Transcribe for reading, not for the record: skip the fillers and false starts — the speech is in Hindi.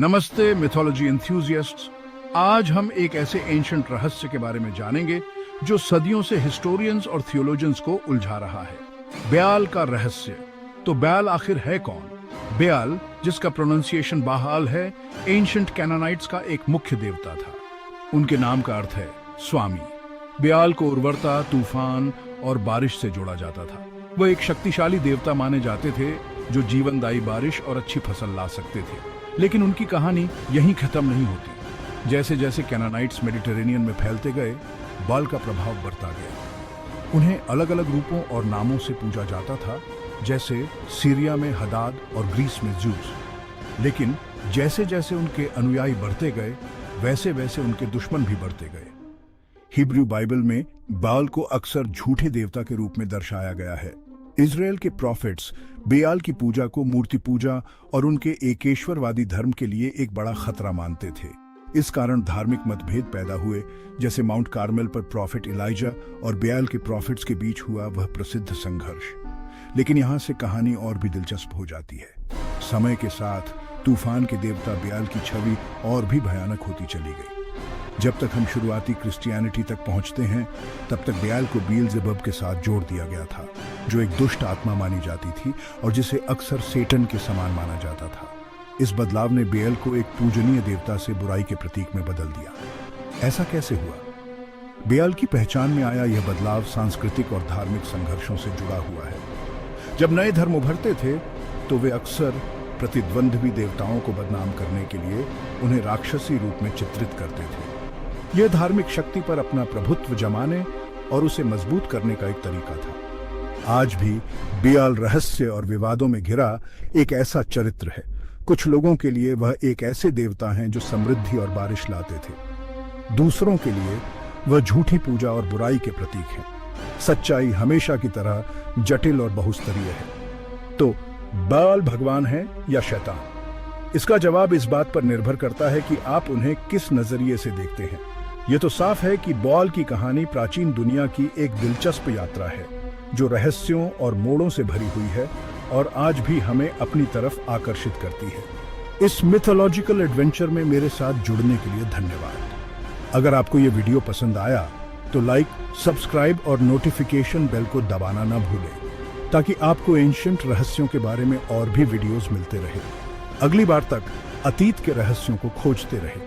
नमस्ते मिथोलॉजी एंथुसियास्ट्स। आज हम एक ऐसे एंशंट रहस्य के बारे में जानेंगे जो सदियों से हिस्टोरियंस और थियोलॉजियंस को उलझा रहा है। ब्याल का रहस्य। तो ब्याल आखिर है कौन? ब्याल, जिसका प्रोनाउंसिएशन बहाल है, एंशंट कैनानाइट्स का एक मुख्य देवता था। उनके नाम का अर्थ है स्वामी। ब्याल को उर्वरता, तूफान और बारिश से जोड़ा जाता था। वह एक शक्तिशाली देवता माने जाते थे जो जीवनदायी बारिश और अच्छी फसल ला सकते थे। लेकिन उनकी कहानी यहीं खत्म नहीं होती। जैसे जैसे कैनानाइट्स मेडिटेरेनियन में फैलते गए, बाल का प्रभाव बढ़ता गया। उन्हें अलग अलग रूपों और नामों से पूजा जाता था, जैसे सीरिया में हदाद और ग्रीस में ज़्यूस। लेकिन जैसे जैसे उनके अनुयायी बढ़ते गए, वैसे वैसे उनके दुश्मन भी बढ़ते गए। हिब्रू बाइबल में बाल को अक्सर झूठे देवता के रूप में दर्शाया गया है। इजराइल के प्रॉफिट्स बेआल की पूजा को मूर्ति पूजा और उनके एकेश्वरवादी धर्म के लिए एक बड़ा खतरा मानते थे। इस कारण धार्मिक मतभेद पैदा हुए, जैसे माउंट कार्मेल पर प्रॉफिट इलाइजा और बेआल के प्रॉफिट्स के बीच हुआ वह प्रसिद्ध संघर्ष। लेकिन यहाँ से कहानी और भी दिलचस्प हो जाती है। समय के साथ तूफान के देवता बेआल की छवि और भी भयानक होती चली गई। जब तक हम शुरुआती क्रिश्चियनिटी तक पहुंचते हैं, तब तक बेआल को बीएलज़ेबब के साथ जोड़ दिया गया था, जो एक दुष्ट आत्मा मानी जाती थी और जिसे अक्सर सेटन के समान माना जाता था। इस बदलाव ने बेआल को एक पूजनीय देवता से बुराई के प्रतीक में बदल दिया। ऐसा कैसे हुआ? बेआल की पहचान में आया यह बदलाव सांस्कृतिक और धार्मिक संघर्षों से जुड़ा हुआ है। जब नए धर्म उभरते थे, तो वे अक्सर प्रतिद्वंद्वी देवताओं को बदनाम करने के लिए उन्हें राक्षसी रूप में चित्रित करते थे। यह धार्मिक शक्ति पर अपना प्रभुत्व जमाने और उसे मजबूत करने का एक तरीका था। आज भी बेआल रहस्य और विवादों में घिरा एक ऐसा चरित्र है। कुछ लोगों के लिए वह एक ऐसे देवता हैं जो समृद्धि और बारिश लाते थे। दूसरों के लिए वह झूठी पूजा और बुराई के प्रतीक हैं। सच्चाई हमेशा की तरह जटिल और बहुस्तरीय है। तो बाल भगवान है या शैतान? इसका जवाब इस बात पर निर्भर करता है कि आप उन्हें किस नजरिए से देखते हैं। यह तो साफ है कि बाल की कहानी प्राचीन दुनिया की एक दिलचस्प यात्रा है, जो रहस्यों और मोड़ों से भरी हुई है और आज भी हमें अपनी तरफ आकर्षित करती है। इस मिथोलॉजिकल एडवेंचर में मेरे साथ जुड़ने के लिए धन्यवाद। अगर आपको यह वीडियो पसंद आया तो लाइक, सब्सक्राइब और नोटिफिकेशन बेल को दबाना न भूलें, ताकि आपको एंशिएंट रहस्यों के बारे में और भी वीडियोस मिलते रहे। अगली बार तक अतीत के रहस्यों को खोजते रहे।